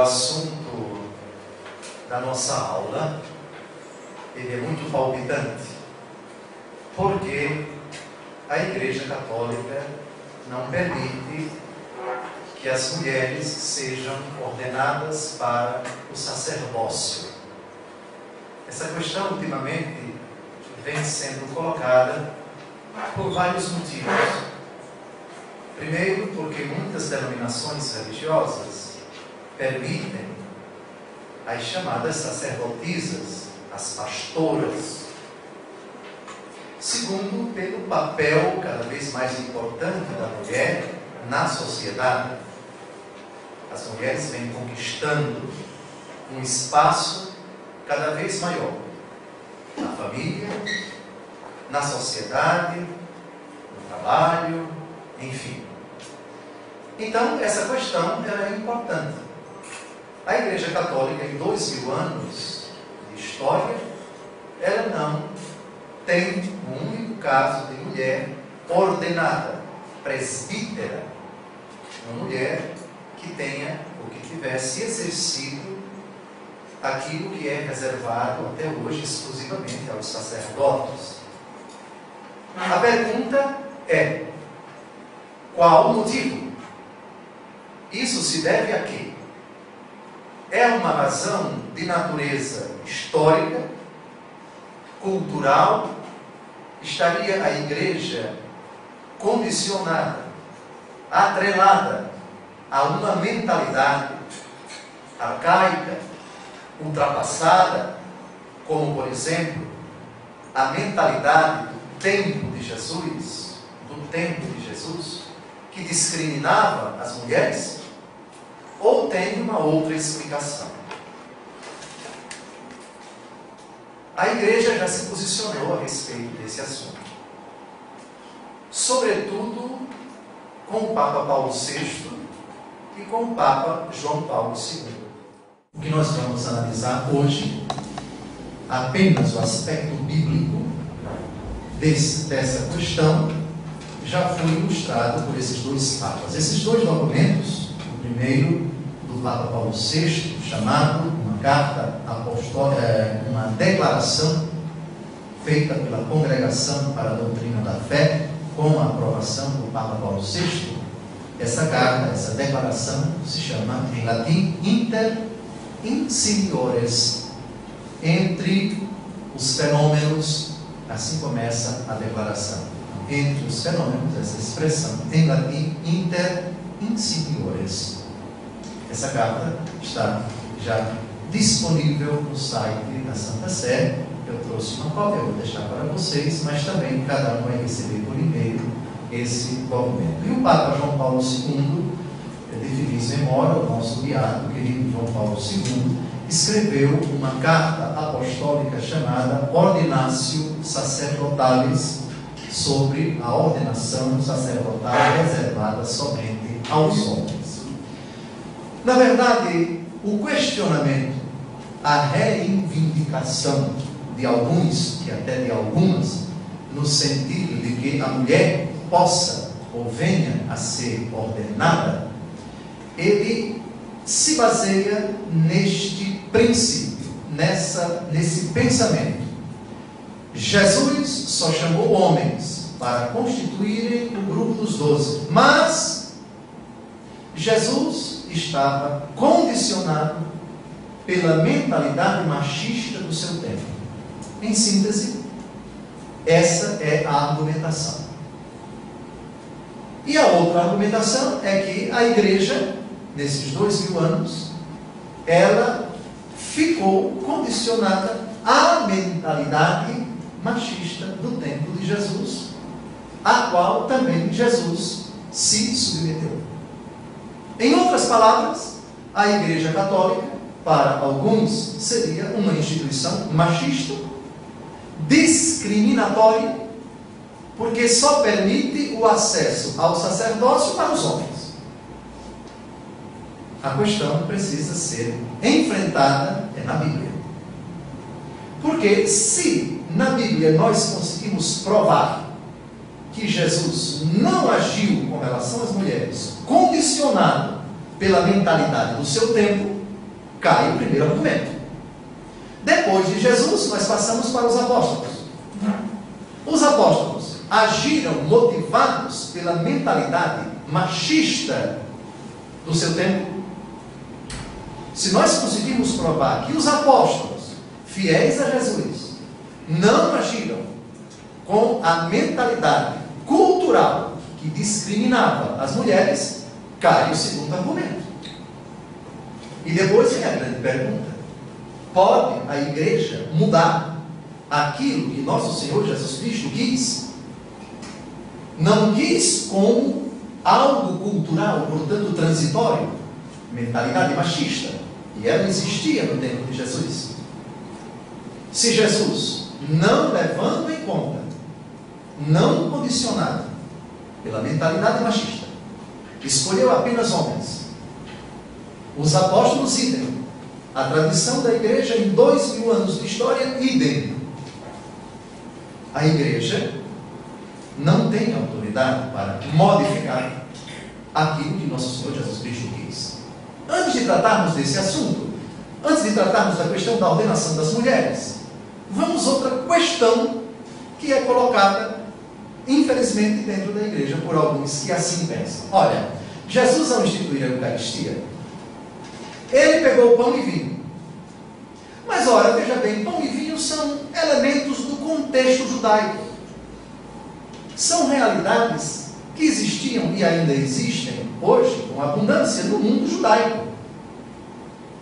assunto da nossa aula, ele é muito palpitante, porque a Igreja Católica não permite que as mulheres sejam ordenadas para o sacerdócio. Essa questão, ultimamente, vem sendo colocada por vários motivos. Primeiro, porque muitas denominações religiosas permitem as chamadas sacerdotisas, as pastoras. Segundo, pelo papel cada vez mais importante da mulher na sociedade. As mulheres vêm conquistando um espaço cada vez maior na família, na sociedade, no trabalho, enfim. Então, essa questão ela é importante. A Igreja Católica, em 2000 anos de história, ela não tem um único caso de mulher ordenada, presbítera, uma mulher que tenha ou que tivesse exercido aquilo que é reservado até hoje exclusivamente aos sacerdotes. A pergunta é: qual o motivo? Isso se deve a quê? É uma razão de natureza histórica, cultural? Estaria a Igreja condicionada, atrelada a uma mentalidade arcaica, ultrapassada, como, por exemplo, a mentalidade do tempo de Jesus, que discriminava as mulheres? Ou tem uma outra explicação? A Igreja já se posicionou a respeito desse assunto, sobretudo com o Papa Paulo VI e com o Papa João Paulo II. O que nós vamos analisar hoje, apenas o aspecto bíblico dessa questão, já foi ilustrado por esses dois papas. Esses dois documentos, o primeiro do Papa Paulo VI, chamado uma carta apostólica, uma declaração feita pela Congregação para a Doutrina da Fé, com a aprovação do Papa Paulo VI. Essa carta, essa declaração, se chama em latim Inter Insiliores, entre os fenômenos. Assim começa a declaração. Entre os fenômenos, essa expressão em latim Inter Insiliores. Essa carta está já disponível no site da Santa Sé. Eu trouxe uma cópia, eu vou deixar para vocês, mas também cada um vai receber por e-mail esse documento. E o Papa João Paulo II, de feliz memória, o nosso beato, querido João Paulo II, escreveu uma carta apostólica chamada Ordinatio Sacerdotalis, sobre a ordenação sacerdotal reservada somente aos homens. Na verdade, o questionamento, a reivindicação de alguns, e até de algumas, no sentido de que a mulher possa ou venha a ser ordenada, ele se baseia neste princípio, nesse pensamento. Jesus só chamou homens para constituírem o grupo dos 12, mas Jesus estava condicionado pela mentalidade machista do seu tempo. Em síntese, essa é a argumentação. E a outra argumentação é que a Igreja, nesses 2000 anos, ela ficou condicionada à mentalidade machista do tempo de Jesus, a qual também Jesus se submeteu. Em outras palavras, a Igreja Católica, para alguns, seria uma instituição machista, discriminatória, porque só permite o acesso ao sacerdócio para os homens. A questão precisa ser enfrentada na Bíblia. Porque se na Bíblia nós conseguimos provar que Jesus não agiu com relação às mulheres condicionado pela mentalidade do seu tempo, cai o primeiro argumento. Depois de Jesus, nós passamos para os apóstolos. Os apóstolos agiram motivados pela mentalidade machista do seu tempo. Se nós conseguirmos provar que os apóstolos, fiéis a Jesus, não agiram com a mentalidade cultural que discriminava as mulheres, cai o segundo argumento. E depois vem a grande pergunta: pode a igreja mudar aquilo que nosso Senhor Jesus Cristo quis? Não quis como algo cultural, portanto transitório, mentalidade machista, e ela existia no tempo de Jesus. Se Jesus, não levando em conta, não condicionado pela mentalidade machista, escolheu apenas homens, os apóstolos idem, a tradição da igreja em 2000 anos de história idem, a igreja não tem autoridade para modificar aquilo que nosso Senhor Jesus Cristo quis. Antes de tratarmos desse assunto, antes de tratarmos da questão da ordenação das mulheres, vamos outra questão que é colocada, infelizmente, dentro da igreja por alguns que assim pensam. Olha, Jesus, ao instituir a Eucaristia, ele pegou pão e vinho. Mas, ora, veja bem, pão e vinho são elementos do contexto judaico. São realidades que existiam e ainda existem hoje com abundância no mundo judaico.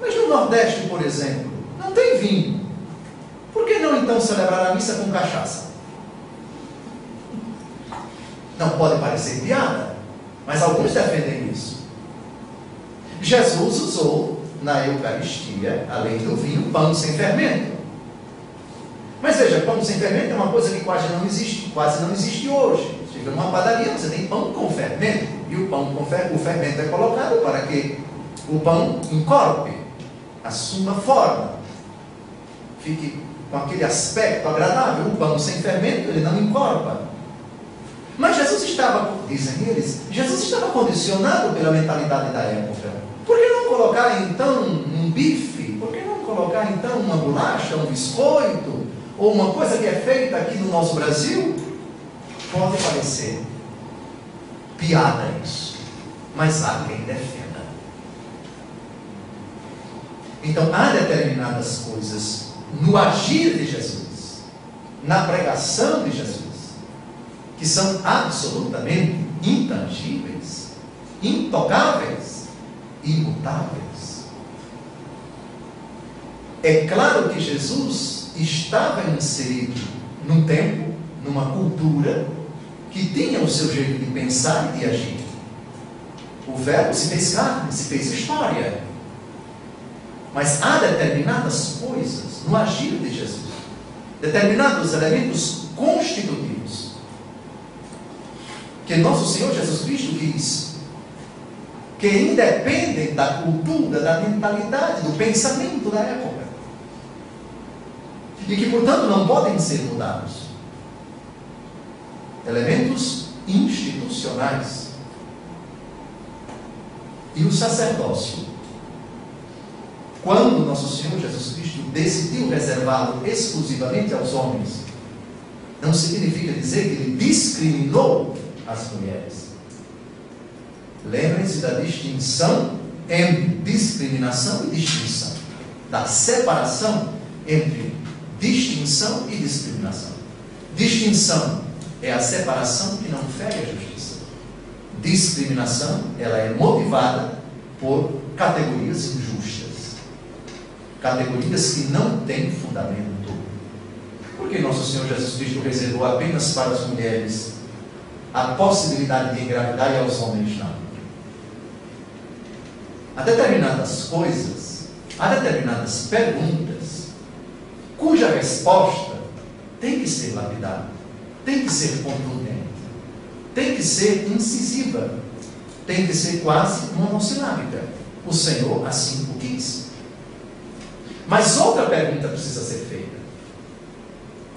Mas no Nordeste, por exemplo, não tem vinho. Por que não então celebrar a missa com cachaça? Não pode parecer piada, mas alguns defendem isso. Jesus usou na Eucaristia, além do vinho, pão sem fermento. Mas veja, pão sem fermento é uma coisa que quase não existe hoje. Chega numa padaria, você tem pão com fermento, e o pão com o fermento é colocado para que o pão encorpe, assuma forma, fique com aquele aspecto agradável. O pão sem fermento, ele não encorpa. Mas Jesus estava, dizem eles, Jesus estava condicionado pela mentalidade da época. Por que não colocar então um bife? Por que não colocar então uma bolacha, um biscoito? Ou uma coisa que é feita aqui no nosso Brasil? Pode parecer piada isso, mas há quem defenda. Então há determinadas coisas no agir de Jesus, na pregação de Jesus, que são absolutamente intangíveis, intocáveis, imutáveis. É claro que Jesus estava inserido num tempo, numa cultura que tinha o seu jeito de pensar e de agir. O verbo se fez carne, se fez história. Mas há determinadas coisas no agir de Jesus, determinados elementos constitutivos, que nosso Senhor Jesus Cristo quis, que independem da cultura, da mentalidade, do pensamento da época, e que, portanto, não podem ser mudados. Elementos institucionais. E o sacerdócio, quando nosso Senhor Jesus Cristo decidiu reservá-lo exclusivamente aos homens, não significa dizer que ele discriminou as mulheres. Lembrem-se da distinção entre discriminação e distinção, da separação entre distinção e discriminação. Distinção é a separação que não fere a justiça. Discriminação, ela é motivada por categorias injustas, categorias que não têm fundamento. Porque nosso Senhor Jesus Cristo reservou apenas para as mulheres a possibilidade de engravidar e aos homens não? Há determinadas coisas, há determinadas perguntas, cuja resposta tem que ser lapidada, tem que ser contundente, tem que ser incisiva, tem que ser quase monossilábica. O Senhor assim o quis. Mas outra pergunta precisa ser feita: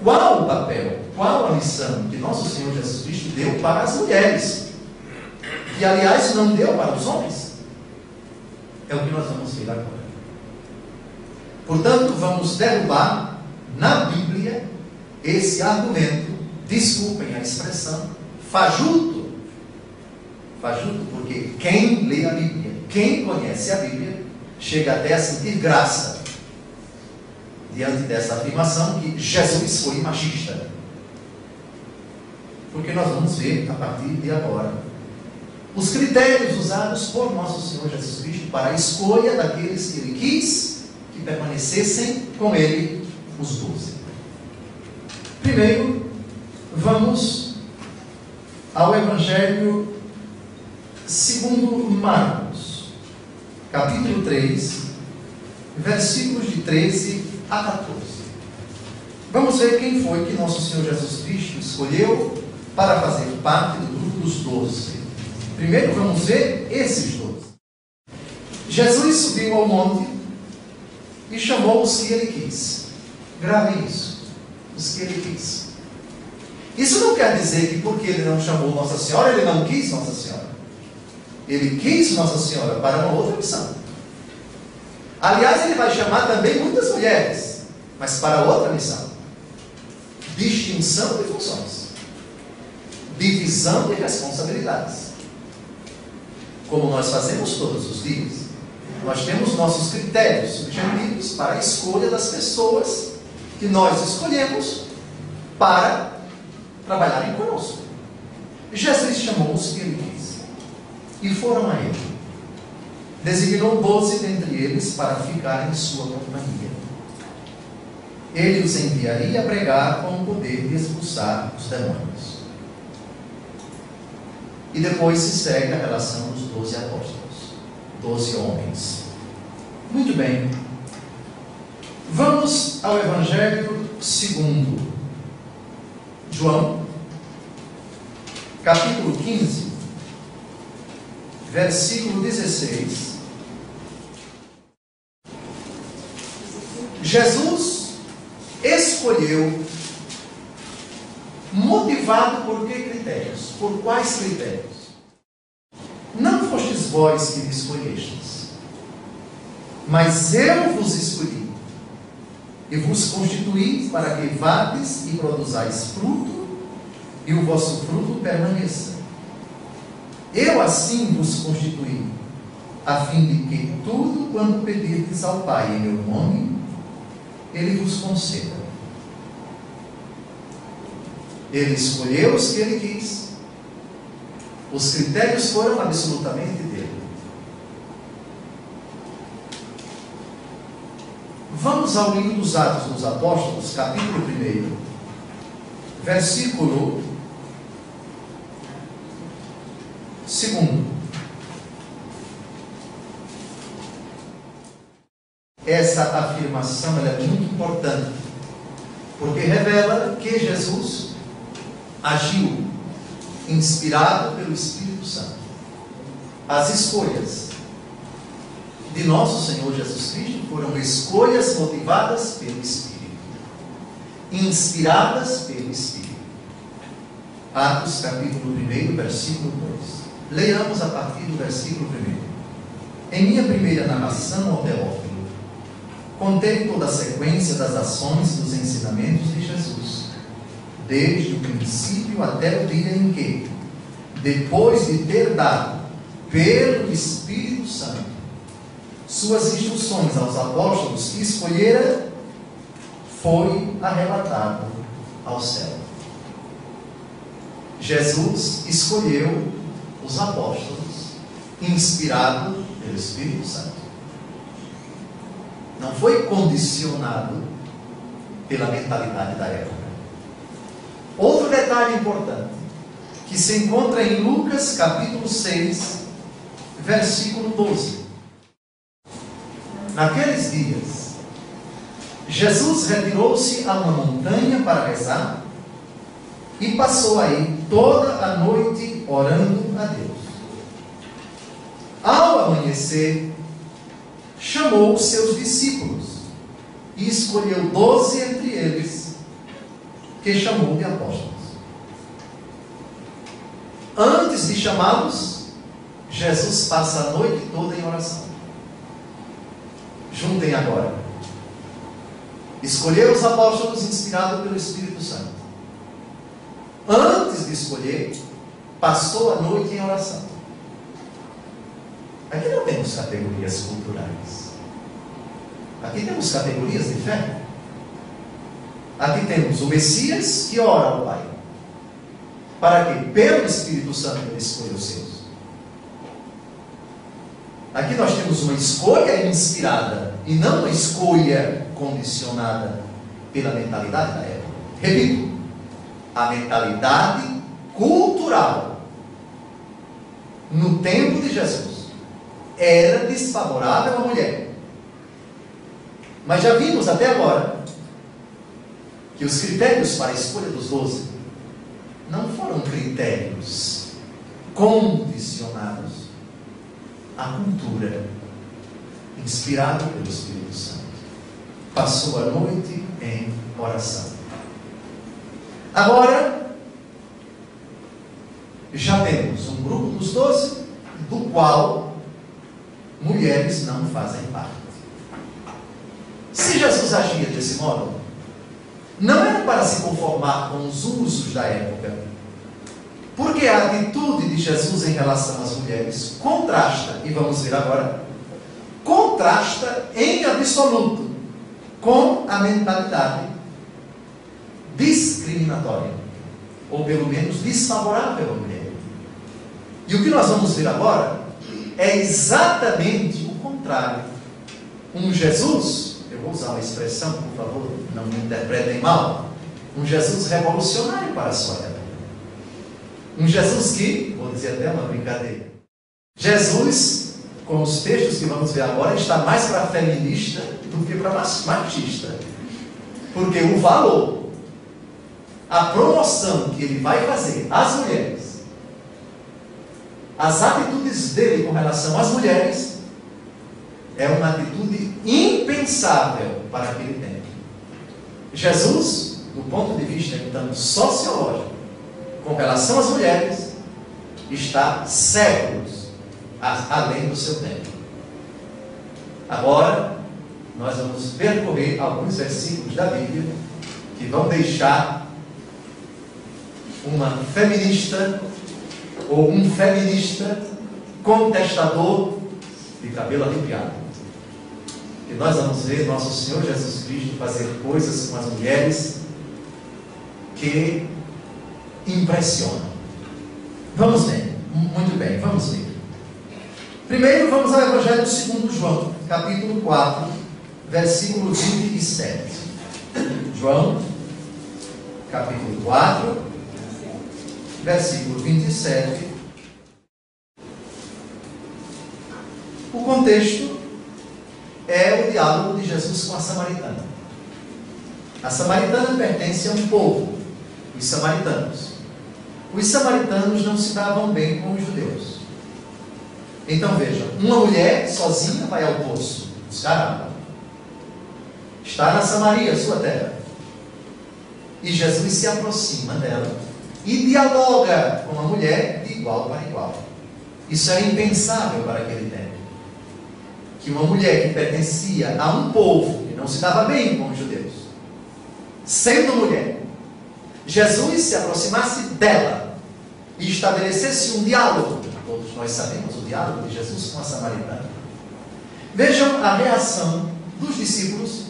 qual o papel, qual a missão que nosso Senhor Jesus Cristo deu para as mulheres, que aliás não deu para os homens? É o que nós vamos ver agora. Portanto, vamos derrubar na Bíblia esse argumento, desculpem a expressão, fajuto. Fajuto porque quem lê a Bíblia, quem conhece a Bíblia, chega até a sentir graça diante dessa afirmação que Jesus foi machista. Porque nós vamos ver a partir de agora os critérios usados por nosso Senhor Jesus Cristo para a escolha daqueles que Ele quis que permanecessem com Ele, os 12. Primeiro, vamos ao Evangelho segundo Marcos, capítulo 3, versículos de 13 a 14. Vamos ver quem foi que nosso Senhor Jesus Cristo escolheu para fazer parte do grupo dos 12. Primeiro vamos ver esses 12. Jesus subiu ao monte e chamou os que Ele quis. Gravem isso. Os que Ele quis. Isso não quer dizer que porque Ele não chamou Nossa Senhora, Ele não quis Nossa Senhora. Ele quis Nossa Senhora para uma outra missão. Aliás, Ele vai chamar também muitas mulheres, mas para outra missão. Distinção de funções. Divisão de responsabilidades. Como nós fazemos todos os dias. Nós temos nossos critérios subjetivos para a escolha das pessoas que nós escolhemos para trabalharem conosco. Jesus chamou os que Ele quis e foram a Ele. Designou 12 dentre eles para ficarem em sua companhia. Ele os enviaria a pregar com o poder de expulsar os demônios. E depois se segue a relação dos 12 apóstolos, 12 homens. Muito bem. Vamos ao Evangelho segundo João, capítulo 15, versículo 16. Jesus escolheu, motivado por que critérios? Por quais critérios? Não fostes vós que me escolhestes, mas eu vos escolhi, e vos constituí para que vades e produzais fruto, e o vosso fruto permaneça. Eu assim vos constituí, a fim de que tudo quanto pedirdes ao Pai em meu nome, Ele vos conceda. Ele escolheu os que Ele quis. Os critérios foram absolutamente dele. Vamos ao livro dos Atos dos Apóstolos, capítulo 1, versículo 2. Essa afirmação ela é muito importante, porque revela que Jesus agiu inspirado pelo Espírito Santo. As escolhas de nosso Senhor Jesus Cristo foram escolhas motivadas pelo Espírito, inspiradas pelo Espírito. Atos capítulo 1, versículo 2. Leiamos a partir do versículo 1. Em minha primeira narração ao Teófilo, contei toda a sequência das ações dos ensinamentos de Jesus, desde o princípio até o dia em que, depois de ter dado pelo Espírito Santo suas instruções aos apóstolos que escolhera, foi arrebatado ao céu. Jesus escolheu os apóstolos, inspirado pelo Espírito Santo. Não foi condicionado pela mentalidade da época. Outro detalhe importante, que se encontra em Lucas capítulo 6, versículo 12. Naqueles dias, Jesus retirou-se a uma montanha para rezar e passou aí toda a noite orando a Deus. Ao amanhecer, chamou os seus discípulos e escolheu 12 entre eles, que chamou de apóstolos. Antes de chamá-los, Jesus passa a noite toda em oração. Juntem agora Escolheu os apóstolos inspirado pelo Espírito Santo. Antes de escolher, passou a noite em oração. Aqui não temos categorias culturais. Aqui temos categorias de fé. Aqui temos o Messias que ora ao Pai. Para que, pelo Espírito Santo, ele escolha os seus. Aqui nós temos uma escolha inspirada e não uma escolha condicionada pela mentalidade da época. Repito, a mentalidade cultural no tempo de Jesus era desfavorável à mulher. Mas já vimos até agora que os critérios para a escolha dos 12 não foram critérios condicionados à cultura, inspirado pelo Espírito Santo. Passou a noite em oração. Agora, já temos um grupo dos 12, do qual mulheres não fazem parte. Se Jesus agia desse modo, não era para se conformar com os usos da época, porque a atitude de Jesus em relação às mulheres contrasta, e vamos ver agora, contrasta em absoluto com a mentalidade discriminatória, ou pelo menos desfavorável à mulher. E o que nós vamos ver agora é exatamente o contrário. Um Jesus, eu vou usar uma expressão, por favor, não me interpretem mal, um Jesus revolucionário para a sua época. Um Jesus que, vou dizer até uma brincadeira, Jesus, com os textos que vamos ver agora, está mais para feminista do que para machista. Porque o valor, a promoção que ele vai fazer às mulheres, as atitudes dele com relação às mulheres, é uma atitude impensável para aquele tempo. Jesus, do ponto de vista então sociológico, com relação às mulheres, está séculos além do seu tempo. Agora, nós vamos percorrer alguns versículos da Bíblia que vão deixar uma feminista ou um feminista contestador de cabelo arrepiado. E nós vamos ver nosso Senhor Jesus Cristo fazer coisas com as mulheres que impressionam. Vamos ver. Muito bem, vamos ver. Primeiro vamos ao Evangelho segundo João, capítulo 4, versículo 27. João, capítulo 4, versículo 27. O contexto é o diálogo de Jesus com a samaritana. A samaritana pertence a um povo, os samaritanos. Os samaritanos não se davam bem com os judeus. Então vejam, uma mulher sozinha vai ao poço buscar água. Está na Samaria, sua terra. E Jesus se aproxima dela e dialoga com a mulher de igual para igual. Isso era impensável para aquele tempo. Que uma mulher que pertencia a um povo que não se dava bem com os judeus, sendo mulher, Jesus se aproximasse dela e estabelecesse um diálogo. Todos nós sabemos o diálogo de Jesus com a samaritana. Vejam a reação dos discípulos,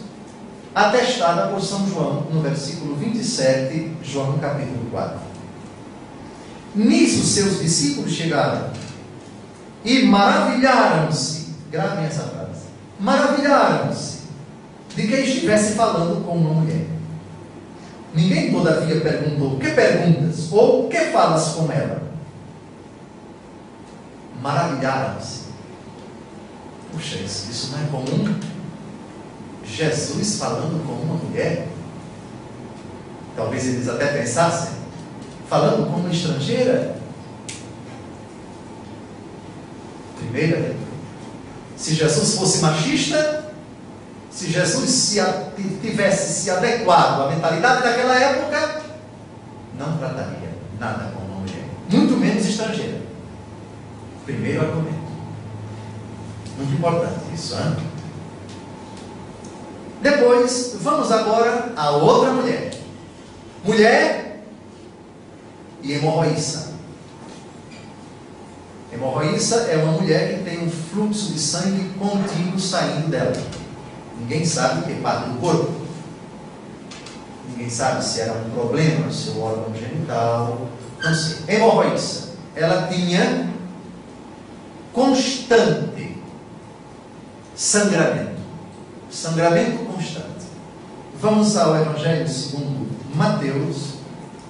atestada por São João, no versículo 27, João capítulo 4. Nisso seus discípulos chegaram e maravilharam-se, gravem essa frase, maravilharam-se de que estivesse falando com uma mulher. Ninguém, todavia, perguntou: que perguntas? Ou que falas com ela? Maravilharam-se. Puxa, isso não é comum? Jesus falando com uma mulher? Talvez eles até pensassem, falando com uma estrangeira? Primeira, se Jesus fosse machista, se Jesus tivesse se adequado à mentalidade daquela época, não trataria nada com uma mulher, muito menos estrangeira. Primeiro argumento. Muito importante isso, hein? Depois, vamos agora a outra mulher. Mulher e hemorroíça. Hemorroíça é uma mulher que tem um fluxo de sangue contínuo saindo dela. Ninguém sabe que parte do corpo. Ninguém sabe se era um problema no seu órgão genital. Não sei. Hemorroíça. Ela tinha constante sangramento. Sangramento constante. Vamos ao Evangelho segundo Mateus,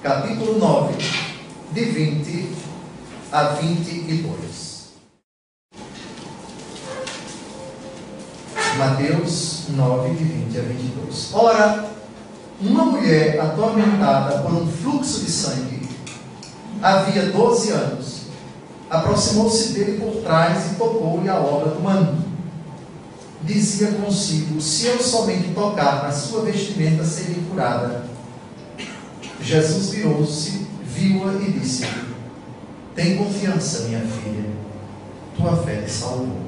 capítulo 9, de 20 a 22. Mateus 9, de 20 a 22. Ora, uma mulher atormentada por um fluxo de sangue, havia 12 anos, aproximou-se dele por trás e tocou-lhe a orla do manto. Dizia consigo: se eu somente tocar na sua vestimenta, serei curada. Jesus virou-se, viu-a e disse: tem confiança, minha filha, tua fé te salvou.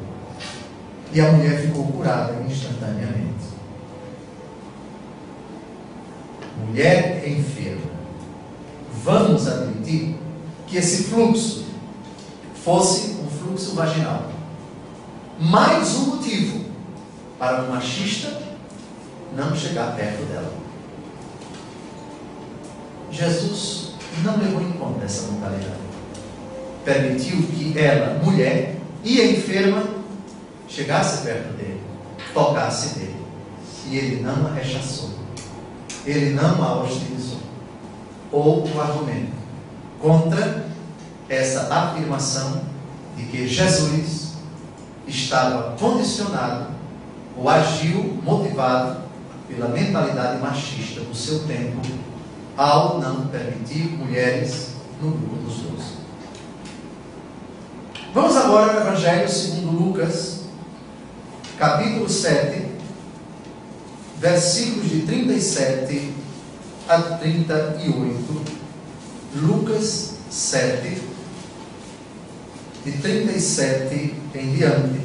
E a mulher ficou curada instantaneamente. Mulher enferma. Vamos admitir que esse fluxo fosse um fluxo vaginal. Mais um motivo para um machista não chegar perto dela. Jesus não levou em conta essa mentalidade. Permitiu que ela, mulher e enferma, chegasse perto dele, tocasse dele. E ele não a rechaçou. Ele não a hostilizou. Outro argumento contra essa afirmação de que Jesus estava condicionado ou agiu motivado pela mentalidade machista do seu tempo ao não permitir mulheres no grupo dos 12. Vamos agora ao Evangelho segundo Lucas, capítulo 7, versículos de 37 a 38. Lucas 7, de 37 em diante.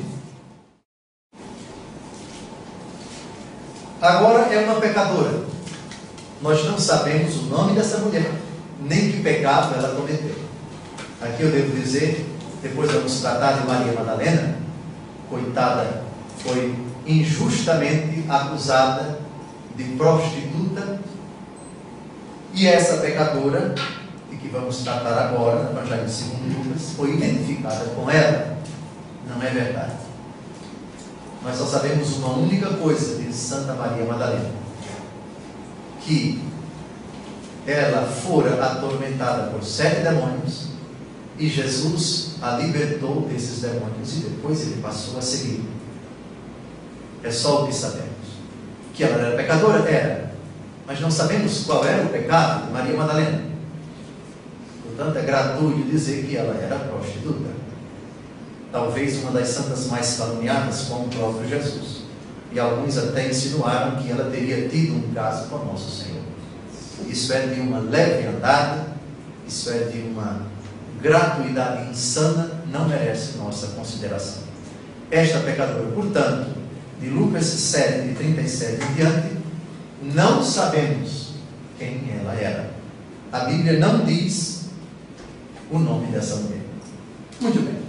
Agora é uma pecadora. Nós não sabemos o nome dessa mulher, nem que pecado ela cometeu. Aqui eu devo dizer, depois vamos tratar de Maria Madalena. Coitada, foi injustamente acusada de prostituta. E essa pecadora, de que vamos tratar agora, no Evangelho segundo Lucas, foi identificada com ela. Não é verdade. Nós só sabemos uma única coisa de Santa Maria Madalena: que ela fora atormentada por 7 demônios e Jesus a libertou desses demônios e depois ele passou a seguir. É só o que sabemos. Que ela era pecadora? Era. Mas não sabemos qual era o pecado de Maria Madalena. Portanto, é gratuito dizer que ela era prostituta. Talvez uma das santas mais caluniadas com o próprio Jesus. E alguns até insinuaram que ela teria tido um caso com nosso Senhor. Isso é de uma leviandade, isso é de uma gratuidade insana, não merece nossa consideração. Esta pecadora, portanto, de Lucas 7, de 37 em diante, não sabemos quem ela era. A Bíblia não diz o nome dessa mulher. Muito bem.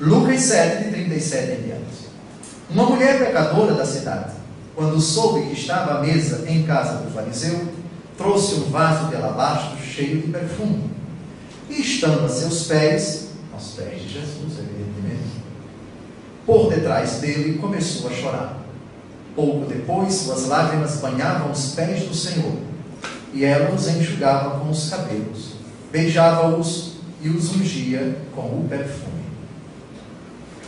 Lucas 7, de 37 em diante. Uma mulher pecadora da cidade, quando soube que estava à mesa em casa do fariseu, trouxe um vaso de alabastro cheio de perfume. E estando a seus pés, aos pés de Jesus, evidentemente, por detrás dele, começou a chorar. Pouco depois, suas lágrimas banhavam os pés do Senhor, e ela os enxugava com os cabelos, beijava-os e os ungia com o perfume.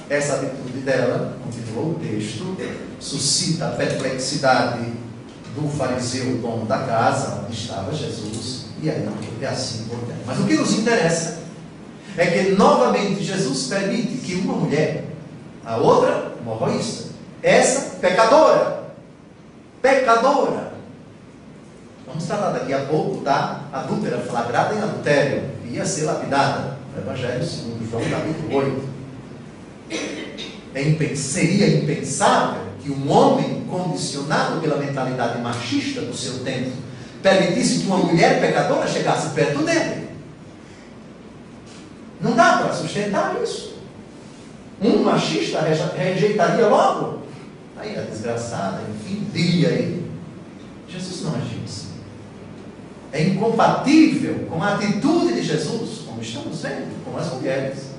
Essa atitude dela, continuou o texto, suscita a perplexidade do fariseu, dono da casa, onde estava Jesus, e aí é assim por diante. Mas o que nos interessa é que novamente Jesus permite que uma mulher, a outra hemorroísta, essa pecadora, vamos falar daqui a pouco da adúltera, flagrada em adultério, ia ser lapidada, no Evangelho segundo João, capítulo 8. Seria impensável que um homem condicionado pela mentalidade machista do seu tempo, permitisse que uma mulher pecadora chegasse perto dele. Não dá para sustentar isso. Um machista rejeitaria logo. Aí a desgraçada, enfim, diria ele. Jesus não agiu assim. É incompatível com a atitude de Jesus, como estamos vendo, com as mulheres.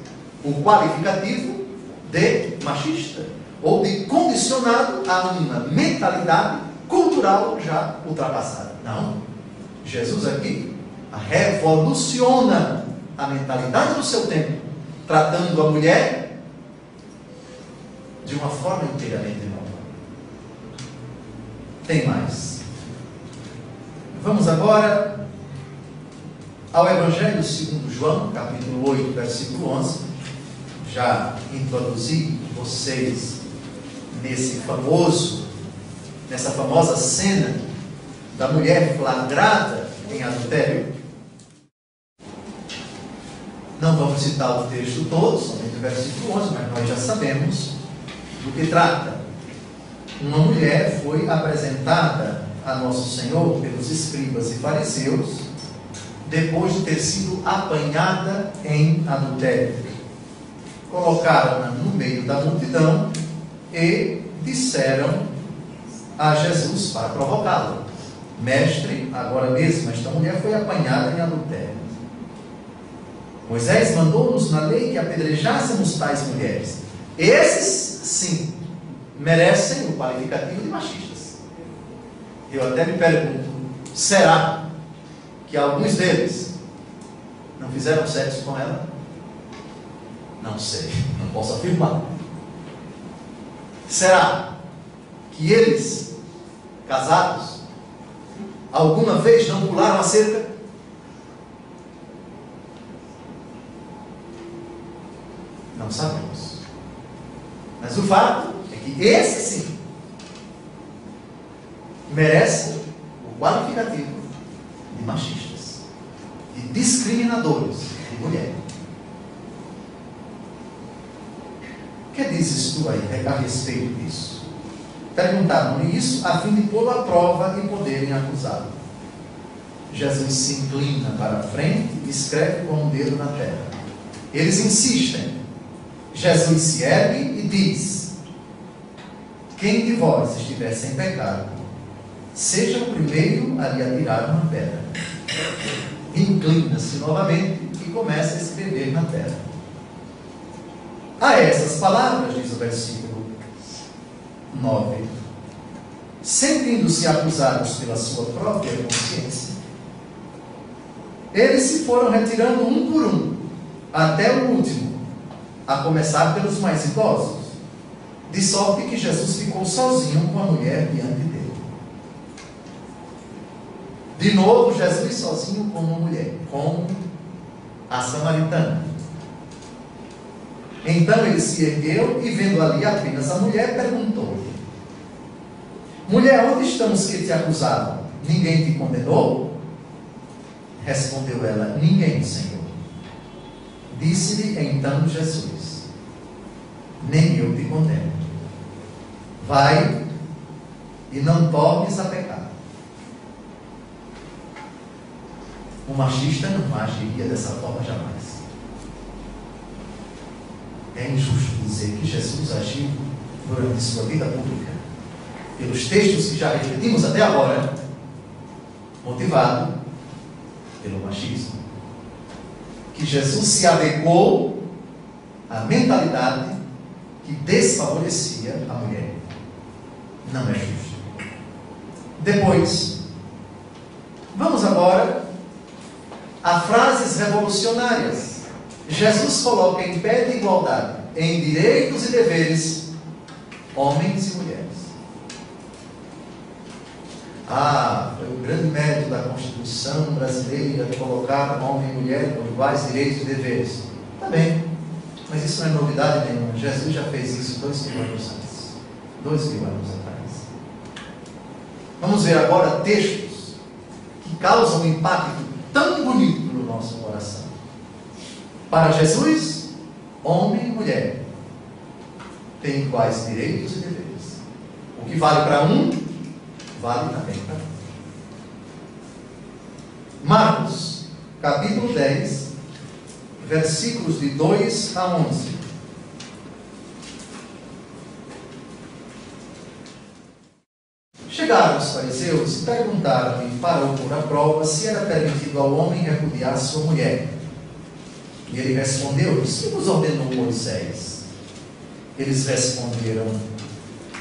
O qualificativo de machista, ou de condicionado a uma mentalidade cultural já ultrapassada. Não. Jesus aqui revoluciona a mentalidade do seu tempo, tratando a mulher de uma forma inteiramente nova. Tem mais. Vamos agora ao Evangelho segundo João, capítulo 8, versículo 11. Já introduzi vocês nessa famosa cena da mulher flagrada em adultério. Não vamos citar o texto todo, somente o versículo 11, mas nós já sabemos do que trata. Uma mulher foi apresentada a Nosso Senhor pelos escribas e fariseus depois de ter sido apanhada em adultério. Colocaram-na no meio da multidão e disseram a Jesus para provocá-lo: Mestre, agora mesmo esta mulher foi apanhada em adultério. Moisés mandou-nos na lei que apedrejássemos tais mulheres. Esses, sim, merecem o qualificativo de machistas. Eu até me pergunto, será que alguns deles não fizeram sexo com ela? Não sei, não posso afirmar. Será que eles, casados, alguma vez não pularam a cerca? Não sabemos. Mas o fato é que esse sim merece o qualificativo de machistas, de discriminadores de mulher. O que dizes tu aí a respeito disso? Perguntaram-lhe isso a fim de pô-lo à prova e poderem acusá-lo. Jesus se inclina para a frente e escreve com um dedo na terra. Eles insistem. Jesus se ergue e diz: quem de vós estiver sem pecado, seja o primeiro a lhe atirar uma pedra. Inclina-se novamente e começa a escrever na terra. A essas palavras, diz o versículo 9, sentindo-se acusados pela sua própria consciência, eles se foram retirando um por um, até o último, a começar pelos mais idosos, de sorte que Jesus ficou sozinho com a mulher diante dele. De novo, Jesus sozinho com uma mulher, com a samaritana. Então ele se ergueu e, vendo ali apenas a mulher, perguntou-lhe: mulher, onde estão os que te acusavam? Ninguém te condenou? Respondeu ela: ninguém, Senhor. Disse-lhe então Jesus: nem eu te condeno. Vai e não tornes a pecar. O machista não agiria dessa forma jamais. É injusto dizer que Jesus agiu durante sua vida pública, pelos textos que já refletimos até agora, motivado pelo machismo. Que Jesus se adequou à mentalidade que desfavorecia a mulher. Não é justo. Depois, vamos agora a frases revolucionárias. Jesus coloca em pé de igualdade, em direitos e deveres, homens e mulheres. Foi o grande mérito da Constituição brasileira de colocar homem e mulher com iguais direitos e deveres. Está bem, mas isso não é novidade nenhuma. Jesus já fez isso 2.000 anos antes. 2.000 anos atrás. Vamos ver agora textos que causam um impacto tão bonito no nosso coração. Para Jesus, homem e mulher têm iguais direitos e deveres. O que vale para um, vale também para outro. Marcos, capítulo 10, versículos de 2 a 11. Chegaram os fariseus e perguntaram-lhe para o pôr à prova se era permitido ao homem repudiar sua mulher. E ele respondeu-lhes: que vos ordenou Moisés? Eles responderam: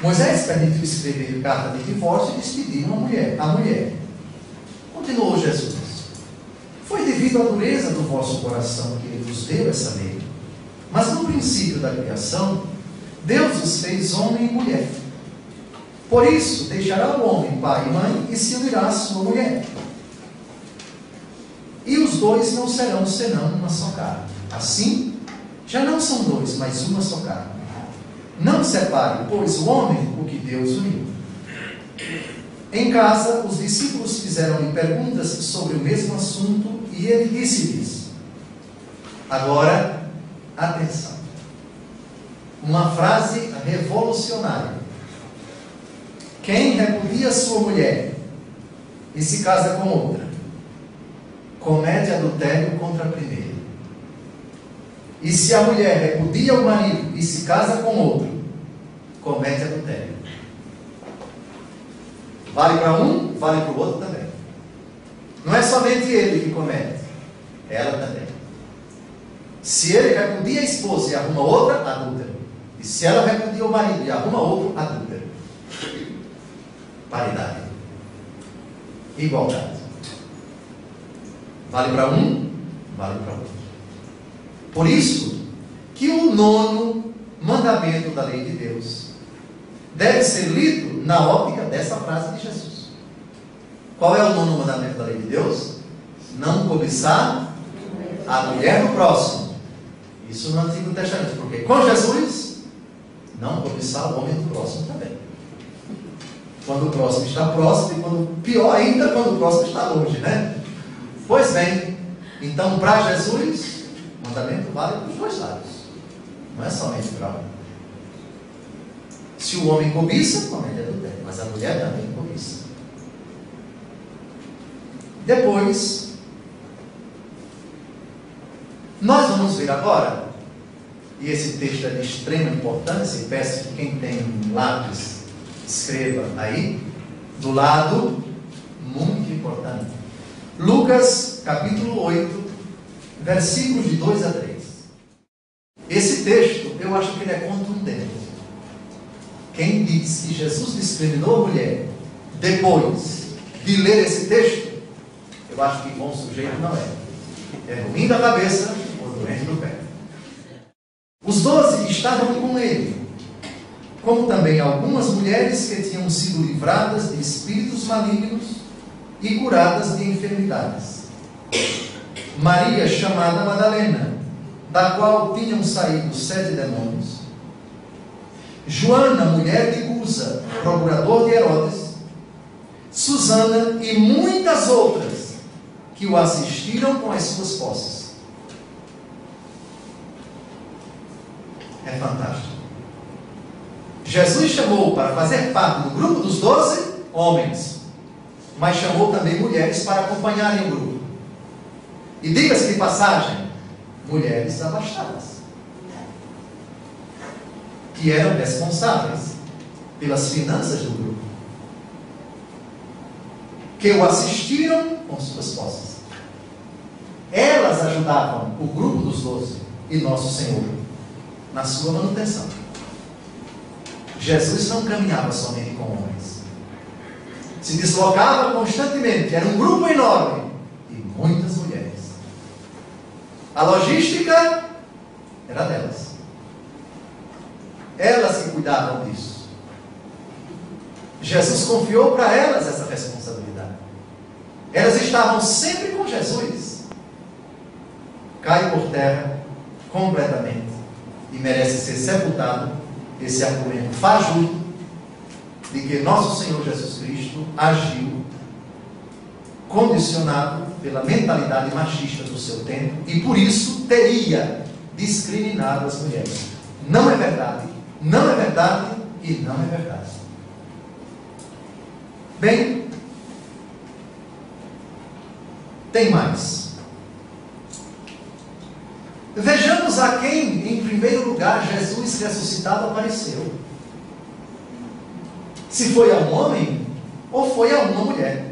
Moisés permitiu escrever carta de divórcio e despediram a mulher. Continuou Jesus: foi devido à dureza do vosso coração que ele vos deu essa lei. Mas no princípio da criação, Deus os fez homem e mulher. Por isso, deixará o homem pai e mãe e se unirá à sua mulher. E os dois não serão senão uma só carne. Assim, já não são dois, mas uma só carne. Não separe, pois, o homem o que Deus uniu. Em casa, os discípulos fizeram-lhe perguntas sobre o mesmo assunto e ele disse-lhes: agora, atenção. Uma frase revolucionária. Quem repudia sua mulher e se casa com outra, comete adultério contra a primeira. E se a mulher repudia o marido e se casa com outro, comete adultério. Vale para um, vale para o outro também. Não é somente ele que comete, ela também. Se ele repudia a esposa e arruma outra, adúltero. E se ela repudia o marido e arruma outro, adúltero. Paridade. Igualdade. Vale para um, vale para o outro. Por isso que o 9º mandamento da lei de Deus deve ser lido na ótica dessa frase de Jesus. Qual é o 9º mandamento da lei de Deus? Não cobiçar a mulher do próximo. Isso no Antigo Testamento. Porque com Jesus, não cobiçar o homem do próximo também. Quando o próximo está próximo e quando, pior ainda, quando o próximo está longe, né? Pois bem, então para Jesus, o mandamento vale para os dois lados. Não é somente para um. Se o homem cobiça, comete adultério, mas a mulher também cobiça. Depois, nós vamos ver agora, e esse texto é de extrema importância, e peço que quem tem lápis escreva aí, do lado, muito importante. Lucas, capítulo 8, versículos de 2 a 3. Esse texto, eu acho que ele é contundente. Quem diz que Jesus discriminou a mulher depois de ler esse texto, eu acho que bom sujeito não é. É ruim da cabeça ou doente do pé. Os 12 estavam com ele, como também algumas mulheres que tinham sido livradas de espíritos malignos e curadas de enfermidades. Maria, chamada Madalena, da qual tinham saído 7 demônios. Joana, mulher de Cusa, procurador de Herodes. Susana e muitas outras que o assistiram com as suas posses. É fantástico. Jesus chamou para fazer parte do grupo dos 12 homens, mas chamou também mulheres para acompanharem o grupo. E diga-se de passagem, mulheres abastadas, que eram responsáveis pelas finanças do grupo, que o assistiram com suas posses. Elas ajudavam o grupo dos 12 e Nosso Senhor na sua manutenção. Jesus não caminhava somente com homens, se deslocava constantemente, era um grupo enorme e muitas mulheres. A logística era delas, elas que cuidavam disso. Jesus confiou para elas essa responsabilidade. Elas estavam sempre com Jesus. Cai por terra completamente e merece ser sepultado esse argumento fajuto de que nosso Senhor Jesus Cristo agiu condicionado pela mentalidade machista do seu tempo e por isso teria discriminado as mulheres. Não é verdade, não é verdade e não é verdade. Bem, tem mais. Vejamos a quem, em primeiro lugar, Jesus ressuscitado apareceu. Se foi a um homem ou foi a uma mulher.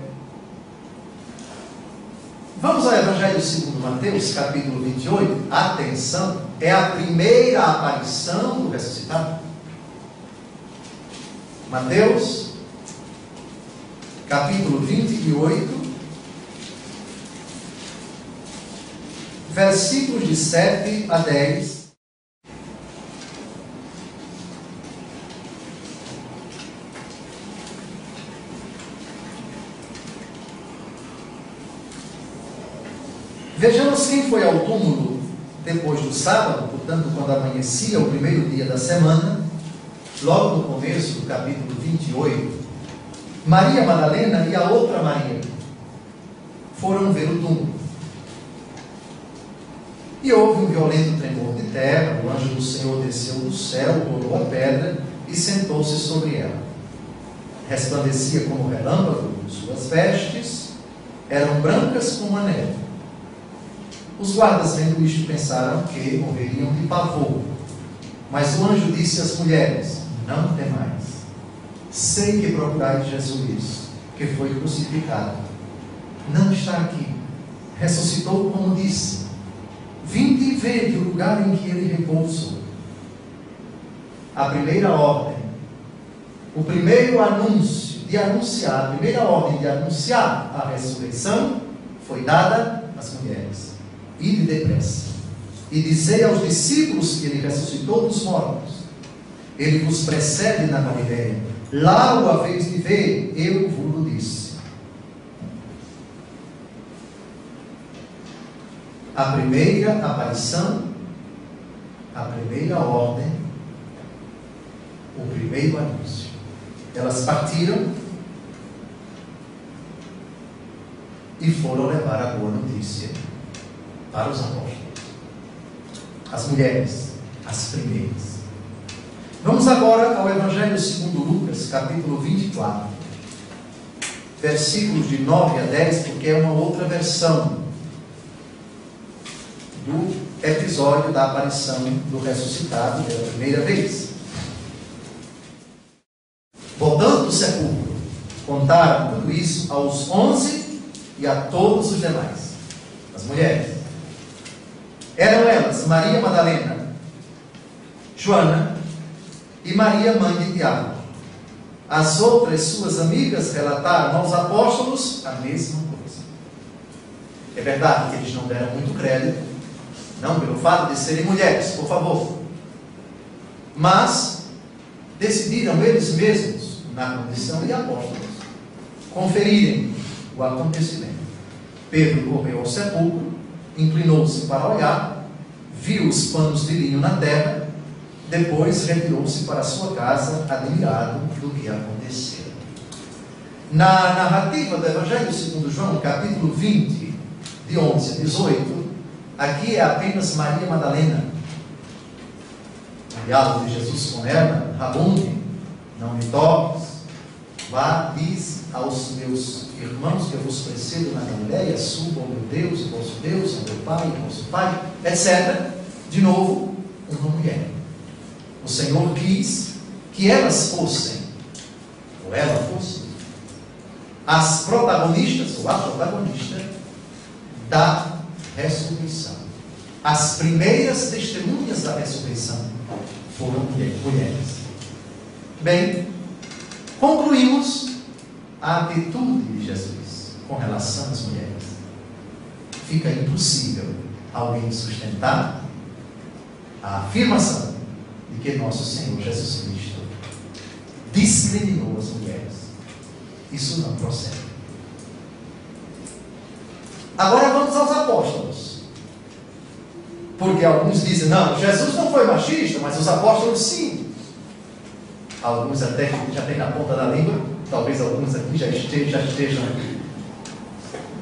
Vamos ao Evangelho segundo Mateus, capítulo 28. Atenção, é a primeira aparição do ressuscitado. Mateus, capítulo 28, versículos de 7 a 10. Vejamos quem foi ao túmulo depois do sábado, portanto, quando amanhecia o primeiro dia da semana, logo no começo do capítulo 28. Maria Madalena e a outra Maria foram ver o túmulo. E houve um violento tremor de terra, o anjo do Senhor desceu do céu, rolou a pedra e sentou-se sobre ela. Resplandecia como relâmpago, suas vestes eram brancas como a neve. Os guardas, vendo isto, pensaram que morreriam de pavor. Mas o anjo disse às mulheres: não temais. Sei que procurais Jesus, que foi crucificado. Não está aqui. Ressuscitou como disse. Vinde e vede o lugar em que ele repousou. A primeira ordem, o primeiro anúncio de anunciar, a primeira ordem de anunciar a ressurreição foi dada às mulheres. Ide depressa e dizei aos discípulos que ele ressuscitou dos mortos. Ele vos precede na Galileia. Lá o haveis de ver, eu vos disse. A primeira aparição, a primeira ordem, o primeiro anúncio. Elas partiram e foram levar a boa notícia para os apóstolos. As mulheres, as primeiras. Vamos agora ao Evangelho segundo Lucas, capítulo 24, versículos de 9 a 10, porque é uma outra versão do episódio da aparição do ressuscitado pela primeira vez. Voltando do sepulcro, contaram tudo isso aos 11 e a todos os demais, as mulheres. Eram elas Maria Madalena, Joana e Maria, mãe de Tiago. As outras suas amigas relataram aos apóstolos a mesma coisa. É verdade que eles não deram muito crédito, não pelo fato de serem mulheres, por favor, mas decidiram eles mesmos, na condição de apóstolos, conferirem o acontecimento. Pedro correu ao sepulcro, inclinou-se para olhar, viu os panos de linho na terra, depois retirou-se para a sua casa, admirado do que aconteceu. Na narrativa do Evangelho segundo João, capítulo 20, de 11 a 18, aqui é apenas Maria Madalena. O diálogo de Jesus com ela: Rabone, não me toques, vá, diz aos meus irmãos que eu vos precedo na Galileia, suba ao meu Deus, o vosso Deus, ao meu Pai, o vosso Pai, etc. De novo, uma mulher. O Senhor quis que elas fossem, ou ela fosse, as protagonistas, ou a protagonista, da ressurreição. As primeiras testemunhas da ressurreição foram mulheres. Bem, concluímos a atitude de Jesus com relação às mulheres. Fica impossível alguém sustentar a afirmação de que nosso Senhor Jesus Cristo discriminou as mulheres. Isso não procede. Agora vamos aos apóstolos. Porque alguns dizem: não, Jesus não foi machista, mas os apóstolos sim. Alguns até que já têm na ponta da língua, talvez alguns aqui já estejam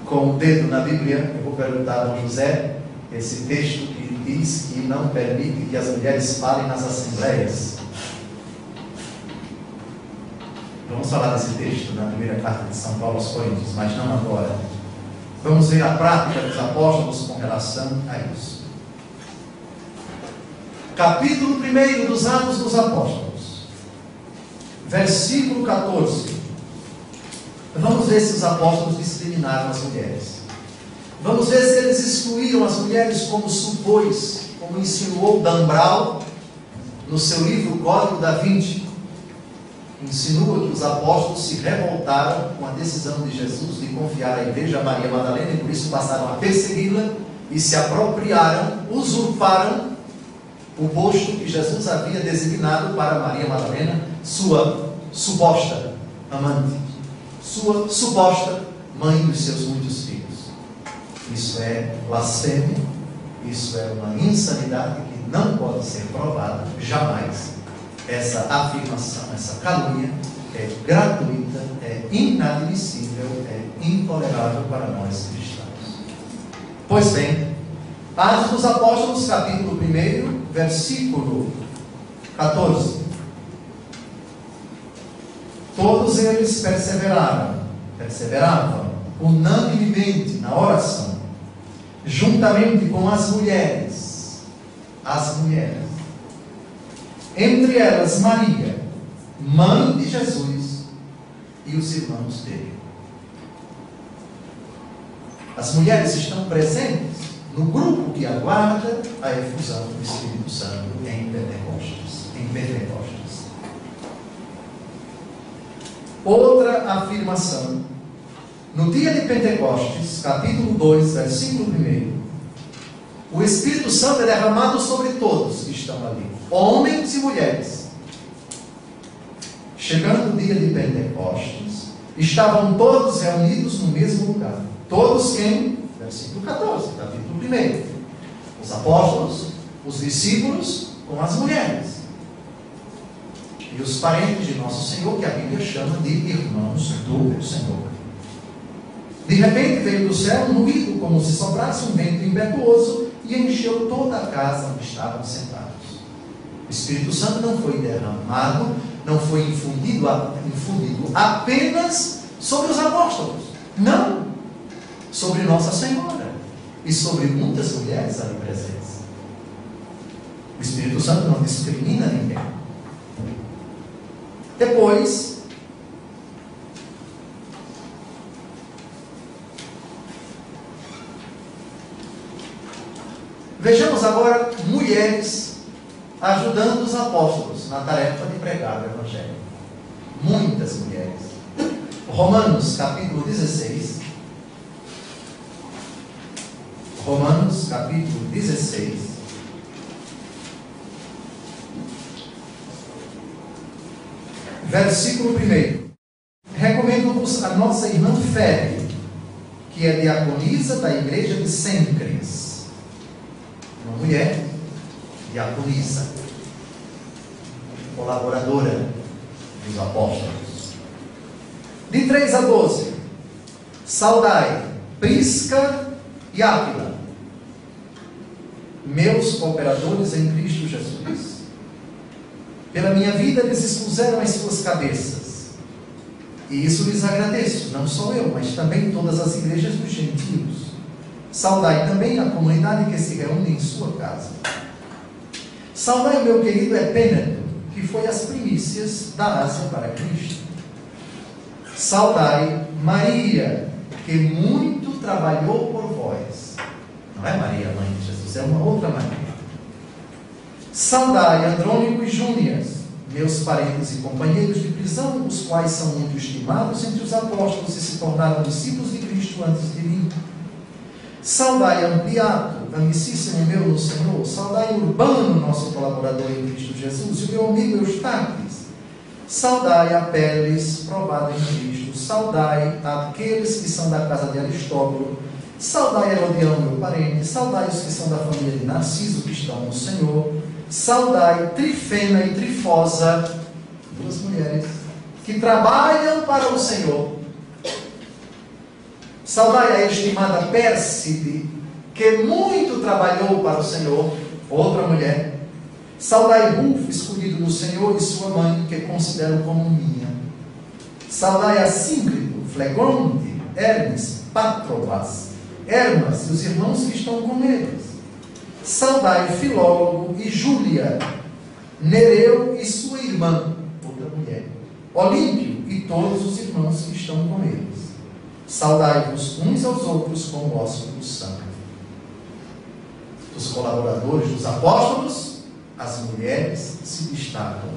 com o dedo na Bíblia. Eu vou perguntar a José esse texto que diz que não permite que as mulheres falem nas assembleias. Vamos falar desse texto na primeira carta de São Paulo aos Coríntios, mas não agora. Vamos ver a prática dos apóstolos com relação a isso. Capítulo 1 dos Atos dos Apóstolos, versículo 14. Vamos ver se os apóstolos discriminaram as mulheres. Vamos ver se eles excluíram as mulheres como supôs, como insinuou Dan Brown no seu livro Código da Vinci. Insinua que os apóstolos se revoltaram com a decisão de Jesus de confiar a igreja a Maria Madalena e por isso passaram a persegui-la e se apropriaram, usurparam o posto que Jesus havia designado para Maria Madalena, sua suposta amante, sua suposta mãe dos seus muitos filhos. Isso é blasfêmia, isso é uma insanidade que não pode ser provada jamais. Essa afirmação, essa calúnia é gratuita, é inadmissível, é intolerável para nós cristãos. Pois bem, Atos dos Apóstolos, capítulo 1, versículo 14. Todos eles perseveravam unanimemente na oração, juntamente com as mulheres, entre elas Maria, mãe de Jesus, e os irmãos dele. As mulheres estão presentes no grupo que aguarda a efusão do Espírito Santo em Pentecostes. Outra afirmação. No dia de Pentecostes, capítulo 2, versículo 1, o Espírito Santo é derramado sobre todos que estão ali, homens e mulheres. Chegando o dia de Pentecostes, estavam todos reunidos no mesmo lugar. Todos quem? Versículo 14, capítulo 1. Os apóstolos, os discípulos com as mulheres. E os parentes de nosso Senhor, que a Bíblia chama de irmãos do Senhor. De repente veio do céu um ruído, como se soprasse um vento impetuoso, e encheu toda a casa onde estavam sentados. O Espírito Santo não foi derramado, não foi infundido apenas sobre os apóstolos. Não! Sobre Nossa Senhora e sobre muitas mulheres ali presentes. O Espírito Santo não discrimina ninguém. Depois, vejamos agora mulheres ajudando os apóstolos na tarefa de pregar o Evangelho. Muitas mulheres. Romanos capítulo 16. Romanos capítulo 16. Versículo 1. Recomendo-vos a nossa irmã Febe, que é diaconisa da igreja de Cencres. Uma mulher diaconisa, colaboradora dos apóstolos. De 3 a 12. Saudai Prisca e Áquila, meus cooperadores em Cristo Jesus. Pela minha vida eles expuseram as suas cabeças, e isso lhes agradeço, não só eu, mas também todas as igrejas dos gentios. Saudai também a comunidade que se reúne em sua casa. Saudai o meu querido Epêneto, que foi as primícias da Ásia para Cristo. Saudai Maria, que muito trabalhou por vós. Não é Maria, mãe de Jesus, é uma outra Maria. Saudai Andrônico e Júnias, meus parentes e companheiros de prisão, os quais são muito estimados entre os apóstolos e se tornaram discípulos de Cristo antes de mim. Saudai Ampliato, amicíssimo meu no Senhor. Saudai Urbano, nosso colaborador em Cristo Jesus, e o meu amigo Eustáquis. Saudai Apeles, provado em Cristo. Saudai aqueles que são da casa de Aristóbulo. Saudai Herodião, meu parente. Saudai os que são da família de Narciso, que estão no Senhor. Saudai Trifena e Trifosa, duas mulheres que trabalham para o Senhor. Saudai a estimada Pérside, que muito trabalhou para o Senhor, outra mulher. Saudai Rufo, escolhido no Senhor, e sua mãe, que considero como minha. Saudai a Sínclito, Flegonte, Hermes, Patrobas, Hermas e os irmãos que estão com eles. Saudai Filólogo e Júlia, Nereu e sua irmã, outra mulher, Olímpio e todos os irmãos que estão com eles. Saudai-vos uns aos outros com o ósculo santo. Dos colaboradores dos apóstolos, as mulheres se destacam.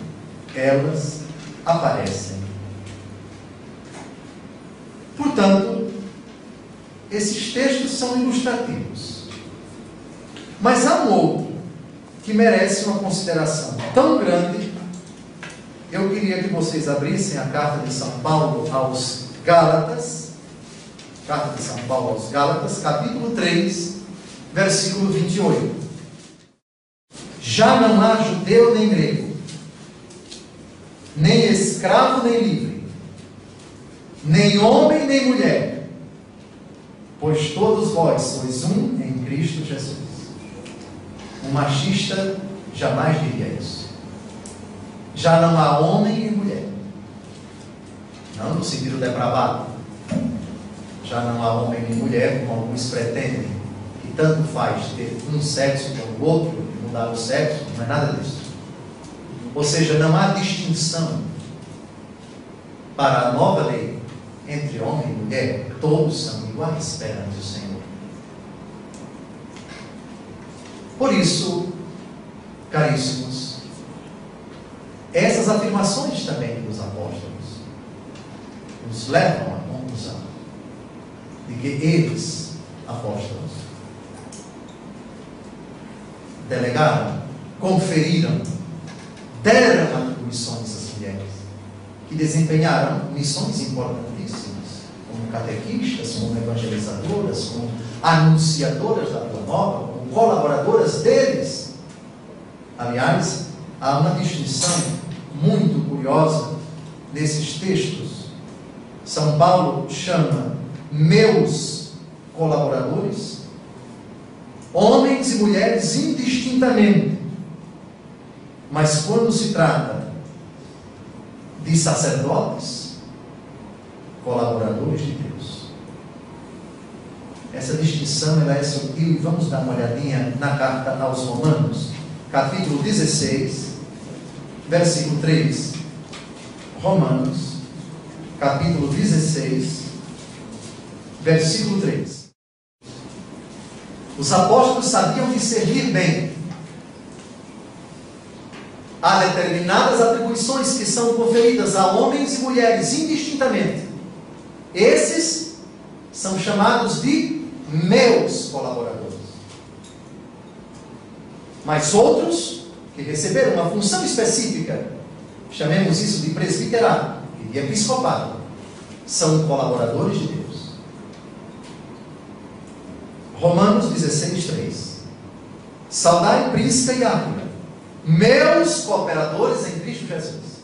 Elas aparecem. Portanto, esses textos são ilustrativos. Mas há um outro que merece uma consideração tão grande. Eu queria que vocês abrissem a carta de São Paulo aos Gálatas. Carta de São Paulo aos Gálatas, capítulo 3, versículo 28. Já não há judeu nem grego, nem escravo nem livre, nem homem nem mulher, pois todos vós sois um em Cristo Jesus. Um machista jamais diria isso. Já não há homem e mulher, não no sentido depravado. Já não há homem e mulher, como alguns pretendem, que tanto faz ter um sexo como o outro, e mudar o sexo. Não é nada disso. Ou seja, não há distinção para a nova lei entre homem e mulher. Todos são iguais perante o Senhor. Por isso, caríssimos, essas afirmações também dos apóstolos nos levam à conclusão de que eles, apóstolos, delegaram, conferiram, deram atribuições às mulheres, que desempenharam missões importantíssimas, como catequistas, como evangelizadoras, como anunciadoras da Boa Nova, como colaboradoras deles. Aliás, há uma distinção muito curiosa nesses textos. São Paulo chama meus colaboradores, homens e mulheres indistintamente. Mas quando se trata de sacerdotes, colaboradores de Deus, essa distinção ela é sutil. E vamos dar uma olhadinha na carta aos Romanos, capítulo 16, versículo 3. Romanos, capítulo 16, versículo 3. Os apóstolos sabiam discernir bem. Há determinadas atribuições que são conferidas a homens e mulheres indistintamente. Esses são chamados de meus colaboradores. Mas outros, que receberam uma função específica, chamemos isso de presbiterado e de episcopado, são colaboradores de Deus. Romanos 16, 3. Saudai Prisca e Áquila, meus cooperadores em Cristo Jesus.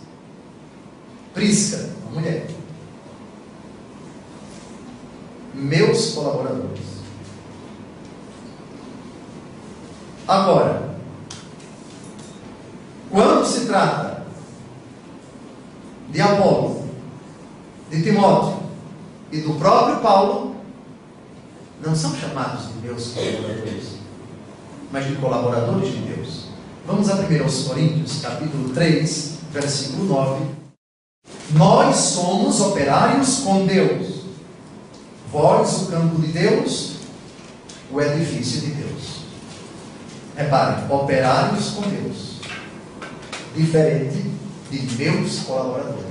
Prisca, uma mulher. Meus colaboradores. Agora, quando se trata de Apolo, de Timóteo e do próprio Paulo, não são chamados de meus colaboradores, mas de colaboradores de Deus. Vamos a 1 Coríntios, capítulo 3, versículo 9. Nós somos operários com Deus, vós o campo de Deus, o edifício de Deus. Reparem, operários com Deus, diferente de meus colaboradores.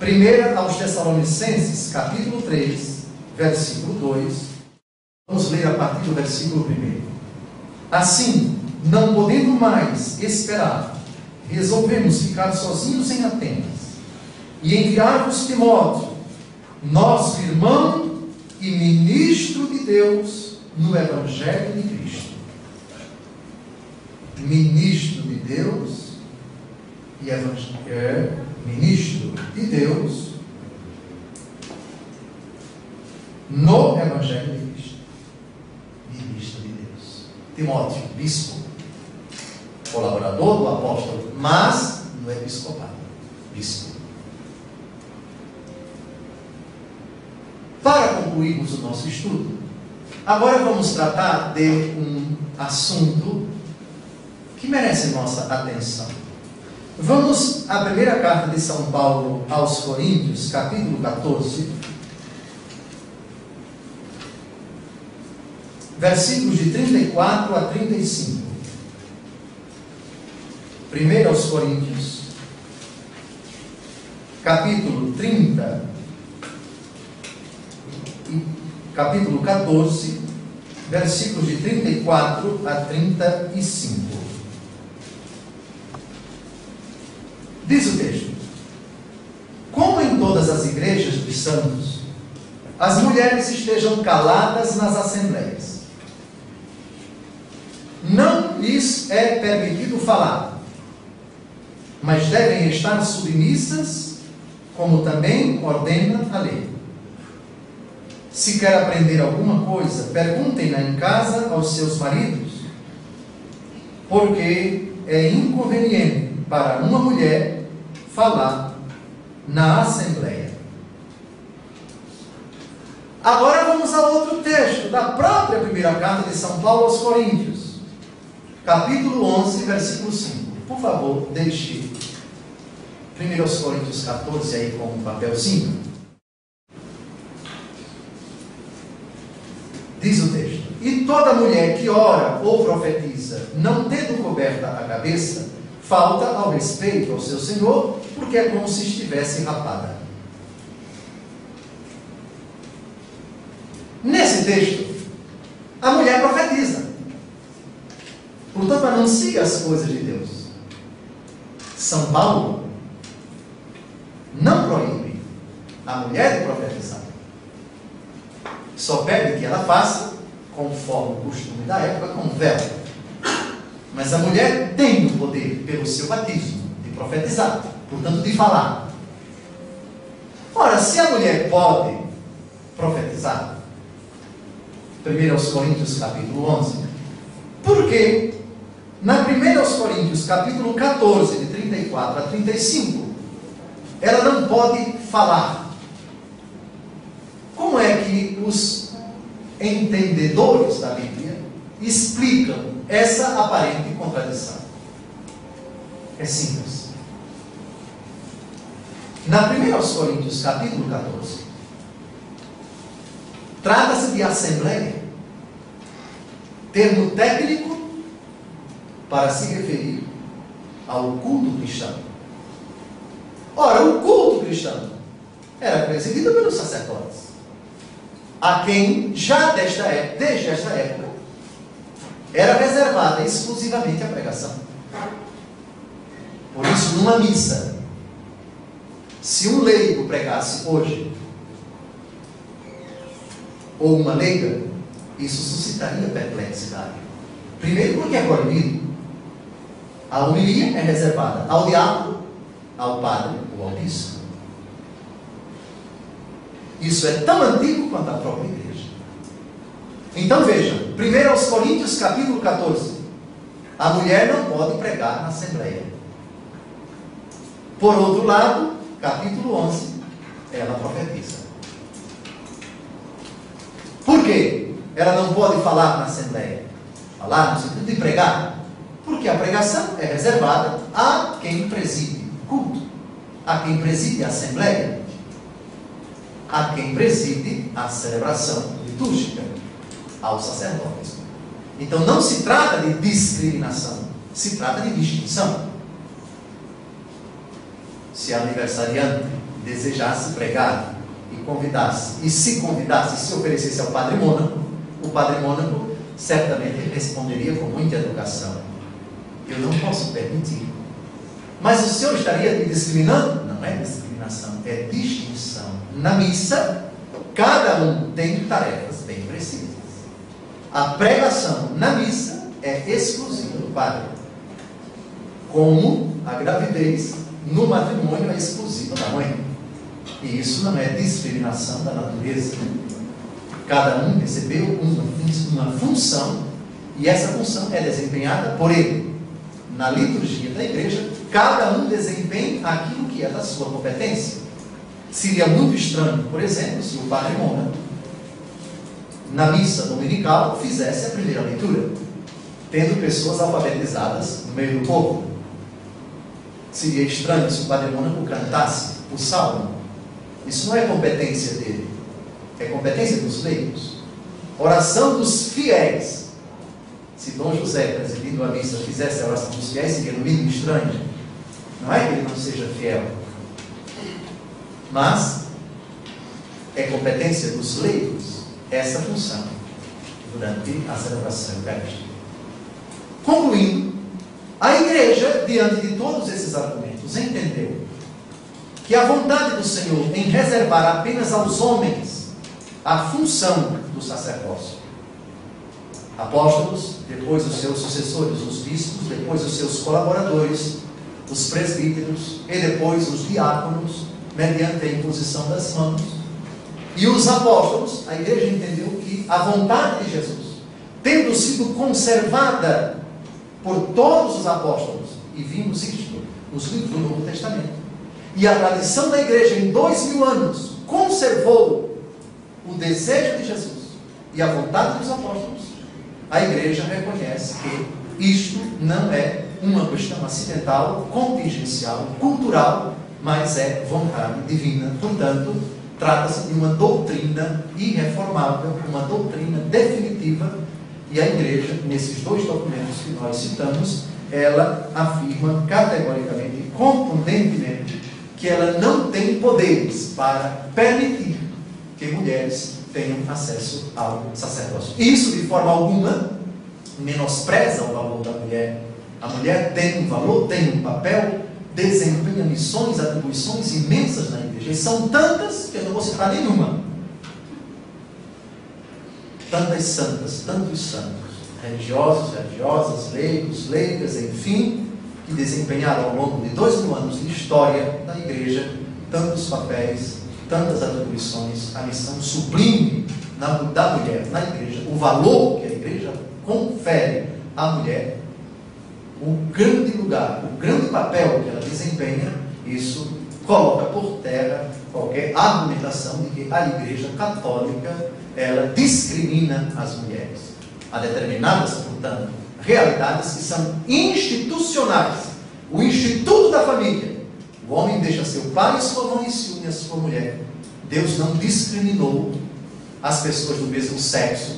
1 aos Tessalonicenses, capítulo 3, versículo 2. Vamos ler a partir do versículo 1. Assim, não podendo mais esperar, resolvemos ficar sozinhos em Atenas e enviar-vos Timóteo, nosso irmão e ministro de Deus no Evangelho de Cristo. Ministro de Deus e ministro de Deus no Evangelho de Cristo. Ministro de Deus. Timóteo, bispo, colaborador do apóstolo, mas no episcopado. bispo. Para concluirmos o nosso estudo, agora vamos tratar de um assunto que merece nossa atenção. Vamos à primeira carta de São Paulo aos Coríntios, capítulo 14, versículos de 34 a 35. 1 aos Coríntios, capítulo 14, versículos de 34 a 35. Diz o texto: como em todas as igrejas dos santos, as mulheres estejam caladas nas assembleias. Não lhes é permitido falar, mas devem estar submissas, como também ordena a lei. Se quer aprender alguma coisa, perguntem-na em casa aos seus maridos, porque é inconveniente para uma mulher falar na assembleia. Agora vamos a outro texto da própria primeira carta de São Paulo aos Coríntios, capítulo 11, versículo 5. Por favor, deixe 1 aos Coríntios 14 aí com um papelzinho. Diz o texto: e toda mulher que ora ou profetiza, não tendo coberta a cabeça, falta ao respeito ao seu Senhor, porque é como se estivesse rapada. Nesse texto, a mulher profetiza. Portanto, anuncia as coisas de Deus. São Paulo não proíbe a mulher de profetizar. Só pede que ela faça, conforme o costume da época, com véu. Mas a mulher tem o poder, pelo seu batismo, de profetizar, portanto, de falar. Ora, se a mulher pode profetizar, 1 aos Coríntios, capítulo 11, por que na 1 aos Coríntios, capítulo 14, de 34 a 35, ela não pode falar? Como é que os entendedores da Bíblia explicam essa aparente contradição? É simples. Na 1 aos Coríntios, capítulo 14, trata-se de assembleia, termo técnico para se referir ao culto cristão. Ora, o culto cristão era presidido pelos sacerdotes, a quem já desde esta época era reservada exclusivamente a pregação. Por isso, numa missa, se um leigo pregasse hoje, ou uma leiga, isso suscitaria perplexidade. Primeiro, porque é proibido. A homilia é reservada ao diácono, ao padre ou ao bispo. Isso é tão antigo quanto a própria igreja. Então vejam, 1 aos Coríntios, capítulo 14, a mulher não pode pregar na assembleia. Por outro lado, capítulo 11, ela profetiza. Por quê? Ela não pode falar na assembleia. Falar no sentido de pregar. Porque a pregação é reservada a quem preside culto, a quem preside a assembleia, a quem preside a celebração litúrgica, aos sacerdotes. Então não se trata de discriminação, se trata de distinção. Se a aniversariante desejasse pregar e convidasse, e se convidasse, se oferecesse ao Padre Mônaco, o Padre Mônaco certamente responderia com muita educação: eu não posso permitir. Mas o senhor estaria me discriminando? Não é discriminação, é distinção. Na missa, cada um tem tarefas bem precisas. A pregação na missa é exclusiva do padre, como a gravidez no matrimônio é exclusiva da mãe. E isso não é discriminação da natureza. Cada um recebeu uma função, e essa função é desempenhada por ele. Na liturgia da igreja, cada um desempenhe aquilo que é da sua competência. Seria muito estranho, por exemplo, se o padre Mona, na missa dominical, fizesse a primeira leitura, tendo pessoas alfabetizadas no meio do povo. Seria estranho se o padre Mônaco cantasse o salmo. Isso não é competência dele, é competência dos leigos. Oração dos fiéis. Se Dom José, presidindo a missa, fizesse a oração dos fiéis, seria no mínimo estranho. Não é que ele não seja fiel, mas é competência dos leigos essa função durante a celebração eucarística. Concluindo, a igreja, diante de todos esses argumentos, entendeu que a vontade do Senhor em reservar apenas aos homens a função do sacerdócio, apóstolos, depois os seus sucessores, os bispos, depois os seus colaboradores, os presbíteros e depois os diáconos, mediante a imposição das mãos, e os apóstolos, a igreja entendeu que a vontade de Jesus, tendo sido conservada por todos os apóstolos, e vimos isto nos livros do Novo Testamento, e a tradição da igreja em 2000 anos conservou o desejo de Jesus e a vontade dos apóstolos, a igreja reconhece que isto não é uma questão acidental, contingencial, cultural, mas é vontade divina. Portanto, trata-se de uma doutrina irreformável, uma doutrina definitiva, e a igreja, nesses dois documentos que nós citamos, ela afirma categoricamente e contundentemente que ela não tem poderes para permitir que mulheres tenham acesso ao sacerdócio. Isso, de forma alguma, menospreza o valor da mulher. A mulher tem um valor, tem um papel, desempenha missões, atribuições imensas na igreja. E são tantas que eu não vou citar nenhuma. Tantas santas, tantos santos, religiosos, religiosas, leigos, leigas, enfim, que desempenharam ao longo de 2000 anos de história da igreja tantos papéis, tantas atribuições, a missão sublime da mulher na igreja, o valor que a igreja confere à mulher, o grande lugar, o grande papel que ela desempenha, isso coloca por terra qualquer argumentação de que a igreja católica ela discrimina as mulheres. Há determinadas, portanto, realidades que são institucionais. O instituto da família. O homem deixa seu pai e sua mãe e se une à sua mulher. Deus não discriminou as pessoas do mesmo sexo,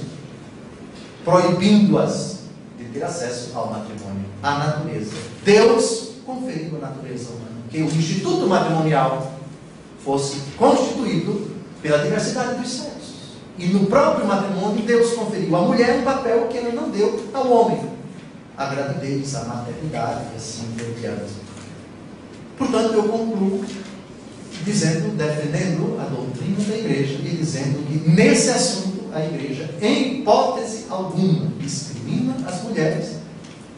proibindo-as de ter acesso ao matrimônio. A natureza. Deus conferiu a natureza humana que o instituto matrimonial fosse constituído pela diversidade dos sexos. E no próprio matrimônio, Deus conferiu à mulher um papel que ela não deu ao homem. A gravidez, a maternidade, e assim por diante. Portanto, eu concluo defendendo a doutrina da igreja e dizendo que nesse assunto a igreja, em hipótese alguma, discrimina as mulheres,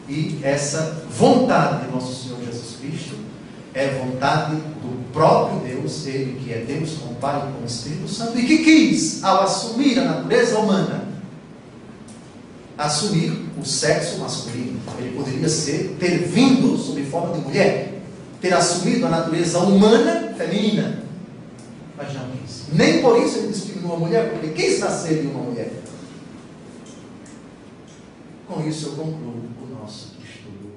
e essa vontade de nosso Senhor Jesus Cristo é vontade do próprio Deus, Ele que é Deus com o Pai e com o Espírito Santo, e que quis, ao assumir a natureza humana, assumir o sexo masculino. Ele poderia ter vindo sob forma de mulher, ter assumido a natureza humana feminina, mas não quis. Nem por isso ele discriminou a mulher, porque ele quis nascer de uma mulher. Com isso eu concluo o nosso estudo.